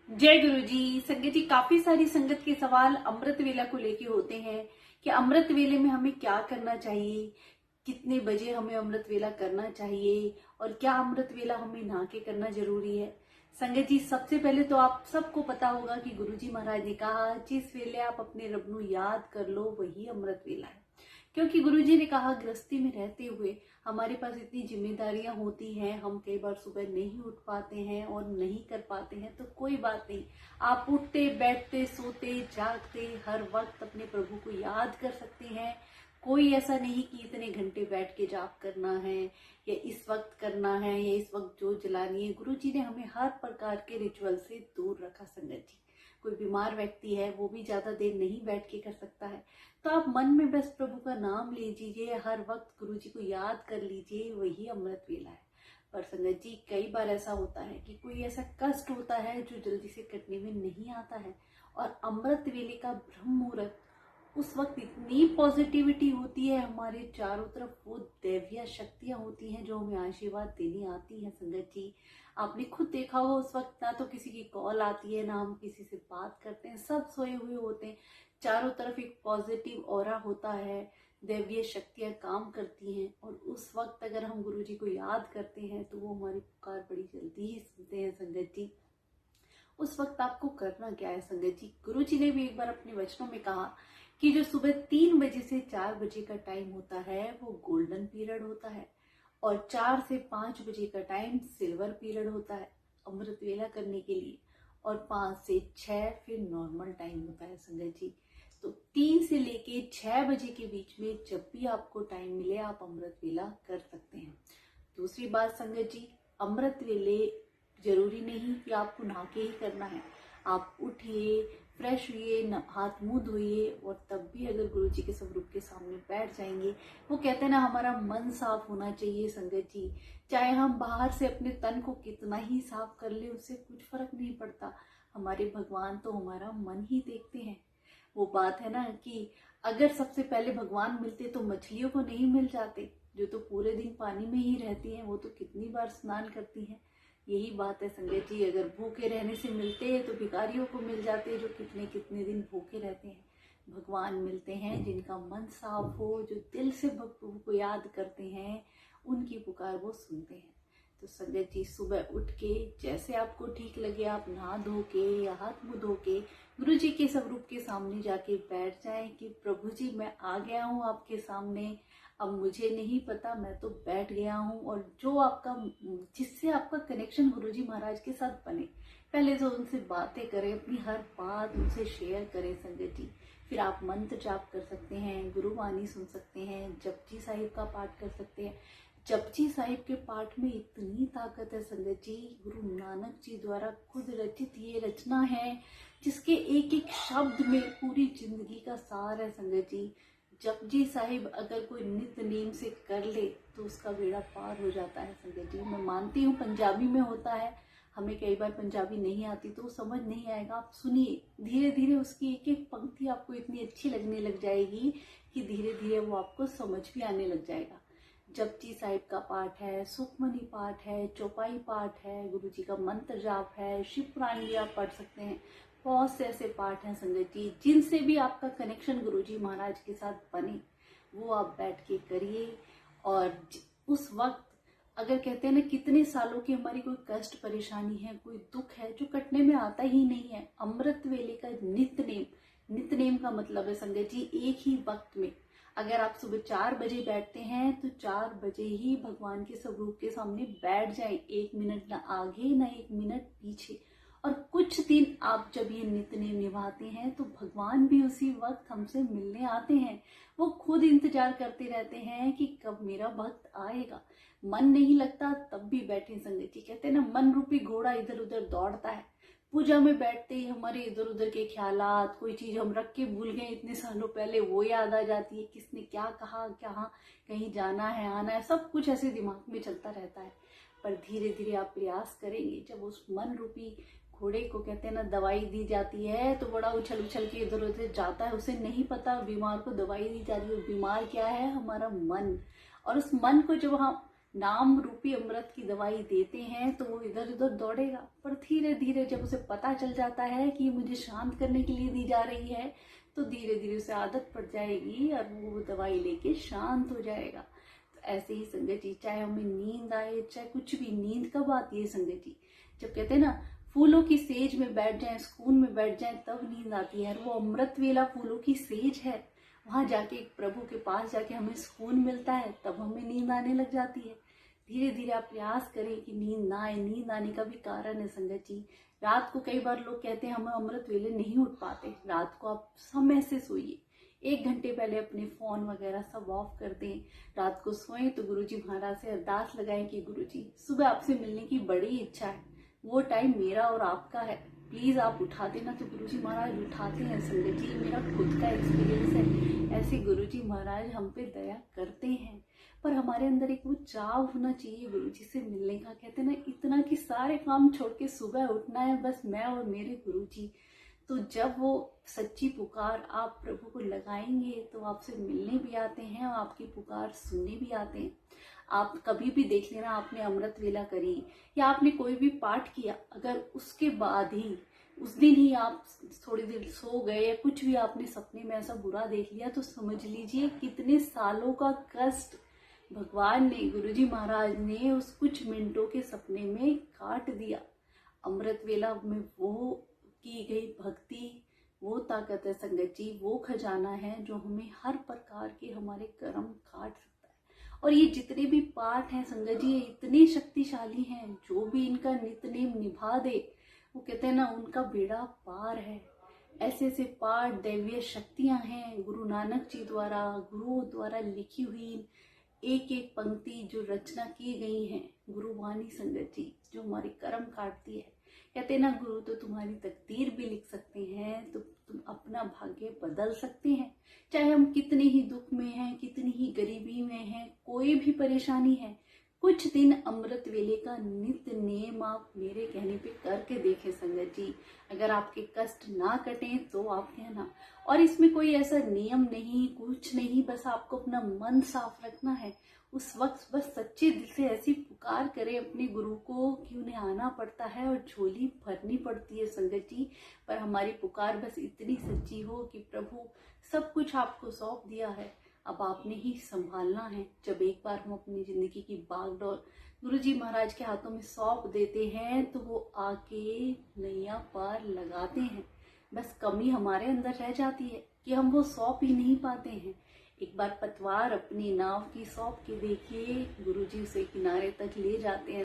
जय गुरु जी। संगत जी, काफी सारी संगत के सवाल अमृत वेला को लेके होते हैं कि अमृत वेले में हमें क्या करना चाहिए, कितने बजे हमें अमृत वेला करना चाहिए और क्या अमृत वेला हमें नहा के करना जरूरी है। संगत जी, सबसे पहले तो आप सबको पता होगा कि गुरु जी महाराज ने कहा जिस वेले आप अपने रब नू याद कर लो वही अमृत वेला है। क्योंकि गुरु जी ने कहा गृहस्थी में रहते हुए हमारे पास इतनी जिम्मेदारियां होती हैं, हम कई बार सुबह नहीं उठ पाते हैं और नहीं कर पाते हैं, तो कोई बात नहीं। आप उठते बैठते सोते जागते हर वक्त अपने प्रभु को याद कर सकते हैं। कोई ऐसा नहीं कि इतने घंटे बैठ के जाप करना है या इस वक्त करना है या इस वक्त जोत जलानी है। गुरु जी ने हमें हर प्रकार के रिचुअल से दूर रखा। संगत जी, कोई बीमार व्यक्ति है वो भी ज्यादा देर नहीं बैठ के कर सकता है, तो आप मन में बस प्रभु का नाम लीजिए, हर वक्त गुरु जी को याद कर लीजिए, वही अमृत वेला है। पर संगत जी, कई बार ऐसा होता है कि कोई ऐसा कष्ट होता है जो जल्दी से कटने में नहीं आता है, और अमृत वेले का ब्रह्म मुहूर्त, उस वक्त इतनी पॉजिटिविटी होती है हमारे चारों तरफ, वो दैवीय शक्तियां होती हैं जो हमें आशीर्वाद देने आती हैं। संगत जी, आपने खुद देखा हो उस वक्त ना तो किसी की कॉल आती है, ना हम किसी से बात करते हैं, सब सोए हुए होते हैं। चारों तरफ एक पॉजिटिव ऑरा होता है, दैवीय शक्तियां काम करती हैं, और उस वक्त अगर हम गुरु जी को याद करते हैं तो वो हमारी पुकार बड़ी जल्दी ही सुनते हैं। संगत जी, उस वक्त आपको करना क्या है। संगत जी, गुरु जी ने भी एक बार अपने वचनों में कहा कि जो सुबह 3 बजे से 4 बजे का टाइम होता है वो गोल्डन पीरियड होता है, और 4 से 5 बजे का टाइम सिल्वर पीरियड होता है अमृत वेला करने के लिए, और 5 से 6 फिर नॉर्मल टाइम होता है। संगत जी, तो 3 से लेके 6 बजे के बीच में जब भी आपको टाइम मिले आप अमृत वेला कर सकते हैं। दूसरी बात संगत जी, अमृत वेले जरूरी नहीं कि आपको नहा के ही करना है। आप उठिए, फ्रेश हुए, हाथ मुंह धोइए, और तब भी अगर गुरु जी के स्वरूप के सामने बैठ जाएंगे, वो कहते हैं ना, हमारा मन साफ होना चाहिए। संगत जी, चाहे हम बाहर से अपने तन को कितना ही साफ कर ले, उससे कुछ फर्क नहीं पड़ता। हमारे भगवान तो हमारा मन ही देखते हैं। वो बात है ना कि अगर सबसे पहले भगवान मिलते तो मछलियों को नहीं मिल जाते, जो तो पूरे दिन पानी में ही रहती हैं, वो तो कितनी बार स्नान करती हैं। यही बात है संगत जी, अगर भूखे रहने से मिलते हैं तो भिखारियों को मिल जाते हैं जो कितने कितने दिन भूखे रहते हैं। भगवान मिलते हैं जिनका मन साफ हो, जो दिल से प्रभु को याद करते हैं, उनकी पुकार वो सुनते हैं। तो संगत जी, सुबह उठ के जैसे आपको ठीक लगे आप नहा धो के या हाथ मुंह धो के गुरु जी के स्वरूप के सामने जाके बैठ जाएं कि प्रभु जी, मैं आ गया हूँ आपके सामने, अब मुझे नहीं पता, मैं तो बैठ गया हूँ। और जो आपका, जिससे आपका कनेक्शन गुरु जी महाराज के साथ बने, पहले तो उनसे बातें करें, अपनी हर बात उनसे शेयर करें। संगत जी, फिर आप मंत्र जाप कर सकते हैं, गुरुवाणी सुन सकते हैं, जपजी साहिब का पाठ कर सकते हैं। जपजी साहिब के पाठ में इतनी ताकत है संगत जी, गुरु नानक जी द्वारा खुद रचित ये रचना है जिसके एक एक शब्द में पूरी जिंदगी का सार है। संगत जी, जपजी साहिब अगर कोई नित्य नेम से कर ले तो उसका बेड़ा पार हो जाता है। संगत जी, मैं मानती हूँ पंजाबी में होता है, हमें कई बार पंजाबी नहीं आती तो समझ नहीं आएगा। आप सुनिए, धीरे धीरे उसकी एक एक पंक्ति आपको इतनी अच्छी लगने लग जाएगी कि धीरे धीरे वो आपको समझ भी आने लग जाएगा। जपजी साहिब का पाठ है, सुखमनी पाठ है, चौपाई पाठ है, गुरु जी का मंत्र जाप है, शिव पुराण भी आप पढ़ सकते हैं। बहुत से ऐसे पाठ हैं संगत जी, जिनसे भी आपका कनेक्शन गुरु जी महाराज के साथ बने, वो आप बैठ के करिए। और उस वक्त अगर कहते हैं ना, कितने सालों की हमारी कोई कष्ट परेशानी है, कोई दुख है जो कटने में आता ही नहीं है, अमृत वेले का नित्य नेम का मतलब है संगत जी, एक ही वक्त में अगर आप सुबह 4 बजे बैठते हैं तो 4 बजे ही भगवान के स्वरूप के सामने बैठ जाए, 1 मिनट ना आगे ना 1 मिनट पीछे। और कुछ दिन आप जब ये नित्य नेम निभाते हैं तो भगवान भी उसी वक्त हमसे मिलने आते हैं। वो खुद इंतजार करते रहते हैं कि कब मेरा भक्त आएगा। मन नहीं लगता तब भी बैठे। संगत जी कहते हैं ना, मन रूपी घोड़ा इधर उधर दौड़ता है। पूजा में बैठते ही हमारे इधर उधर के ख्यालात, कोई चीज हम रख के भूल गए इतने सालों पहले, वो याद आ जाती है, किसने क्या कहा, क्या कहीं जाना है आना है, सब कुछ ऐसे दिमाग में चलता रहता है। पर धीरे धीरे आप प्रयास करेंगे, जब उस मन रूपी घोड़े को कहते हैं ना दवाई दी जाती है तो बड़ा उछल उछल के इधर उधर जाता है, उसे नहीं पता बीमार को दवाई दी जा रही है। बीमार क्या है? हमारा मन। और उस मन को जब हम नाम रूपी अमृत की दवाई देते हैं तो वो इधर उधर दौड़ेगा, पर धीरे धीरे जब उसे पता चल जाता है कि मुझे शांत करने के लिए दी जा रही है, तो धीरे धीरे उसे आदत पड़ जाएगी और वो दवाई लेके शांत हो जाएगा। तो ऐसे ही संगत जी, चाहे हमें नींद आए चाहे कुछ भी, नींद कब आती है संगत जी? जब कहते हैं ना फूलों की सेज में बैठ जाएं, सुकून में बैठ जाएं, तब नींद आती है। और वो अमृत वेला फूलों की सेज है, वहां जाके प्रभु के पास जाके हमें सुकून मिलता है, तब हमें नींद आने लग जाती है। धीरे धीरे आप प्रयास करें कि नींद ना आए। नींद आने का भी कारण है संगत जी, रात को कई बार लोग कहते हैं हम अमृत वेले नहीं उठ पाते। रात को आप समय से सोइए, 1 घंटे पहले अपने फोन वगैरह सब ऑफ कर दें। रात को सोएं तो गुरुजी महाराज से अरदास लगाएं कि गुरुजी सुबह आपसे मिलने की बड़ी इच्छा है, वो टाइम मेरा और आपका है, प्लीज आप उठा देना। तो गुरुजी महाराज उठाते हैं संगत जी, मेरा खुद का एक्सपीरियंस है। ऐसे गुरुजी महाराज हम पे दया करते हैं, पर हमारे अंदर एक वो चाव होना चाहिए गुरुजी से मिलने का। कहते हैं ना इतना कि सारे काम छोड़ के सुबह उठना है, बस मैं और मेरे गुरुजी। तो जब वो सच्ची पुकार आप प्रभु को लगाएंगे तो आपसे मिलने भी आते हैं और आपकी पुकार सुनने भी आते हैं। आप कभी भी देख लेना, आपने अमृत वेला करी या आपने कोई भी पाठ किया, अगर उसके बाद ही उस दिन ही आप थोड़ी देर सो गए या कुछ भी आपने सपने में ऐसा बुरा देख लिया, तो समझ लीजिए कितने सालों का कष्ट भगवान ने, गुरुजी महाराज ने उस कुछ मिनटों के सपने में काट दिया। अमृत वेला में वो की गई भक्ति, वो ताकत है संगत जी, वो खजाना है जो हमें हर प्रकार के हमारे कर्म काट सकता है। और ये जितने भी पाठ हैं संगत जी, ये इतने शक्तिशाली हैं, जो भी इनका नित्यनेम निभा दे, वो कहते हैं ना उनका बेड़ा पार है। ऐसे ऐसे पाठ दैवीय शक्तियां हैं, गुरु नानक जी द्वारा, गुरुओं द्वारा लिखी हुई एक एक पंक्ति जो रचना की गई है, गुरुवाणी संगत जी, जो हमारी कर्म काटती है। कहते हैं ना गुरु तो तुम्हारी तकदीर भी लिख सकते हैं, तो तुम अपना भाग्य बदल सकते हैं। चाहे हम कितने ही दुख में हैं, कितनी ही गरीबी में हैं, कोई भी परेशानी है, कुछ दिन अमृत वेले का नित्य नेम आप मेरे कहने पे करके देखें संगत जी। अगर आपके कष्ट ना कटें तो आप कहना। और इसमें कोई ऐसा नियम नहीं, कुछ नहीं, बस आपको अपना मन साफ रखना है। उस वक्त बस सच्चे दिल से ऐसी पुकार करें अपने गुरु को कि उन्हें आना पड़ता है और झोली भरनी पड़ती है संगत जी। पर हमारी पुकार बस इतनी सच्ची हो कि प्रभु सब कुछ आपको सौंप दिया है, अब आपने ही संभालना है। जब एक बार हम अपनी जिंदगी की बागडोर गुरुजी महाराज के हाथों में सौंप देते हैं तो वो आके नैया पार लगाते हैं। बस कमी हमारे अंदर रह जाती है कि हम वो सौंप ही नहीं पाते हैं। एक बार पतवार अपनी नाव की सौंप के देखिए, गुरुजी उसे किनारे तक ले जाते हैं।